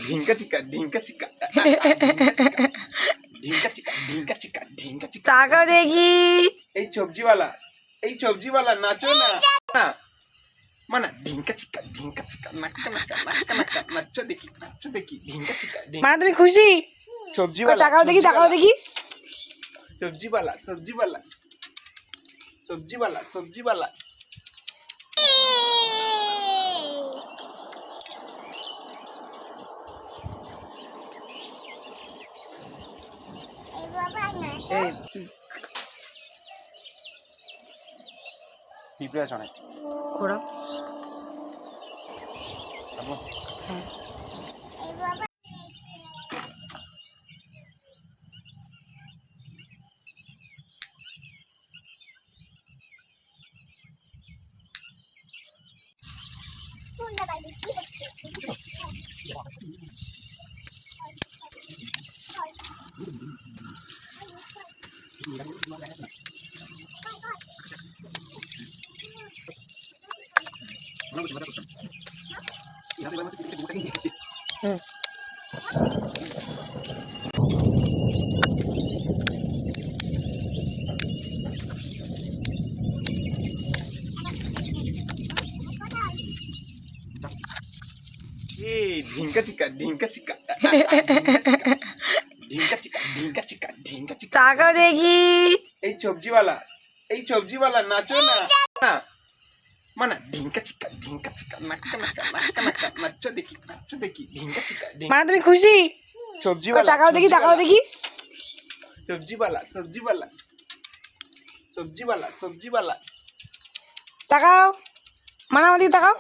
ঢিঙ্কা চিকা ঢিঙ্কা চিকা ঢিঙ্কা চিকা ঢিঙ্কা চিকা ঢিঙ্কা চিকা। তাকাও দেখি। এই সবজিওয়ালা নাচো না মানা ঢিঙ্কা চিকা নাক্কা নাক্কা নাক্কা নাক্কা নাচো দেখি ঢিঙ্কা চিকা মানে তুমি খুশি? সবজিওয়ালা তাকাও দেখি সবজিওয়ালা এই পিঁপড়ে আছে অনেক। ঘোরাও। হ্যাঁ ঢিঙ্কা চিকা ঢিঙ্কা চিকা তাকাও দেখি। এই সবজিওয়ালা নাচো না মানা ঢিঙ্কা চিকা নাক্কা নাক্কা নাক্কা নাক্কা নাচো দেখি ঢিঙ্কা চিকা। মানে তুমি খুশি? সবজিওয়ালা তাকাও দেখি। সবজিওয়ালা তাকাও, মানে আমার দিকে তাকাও।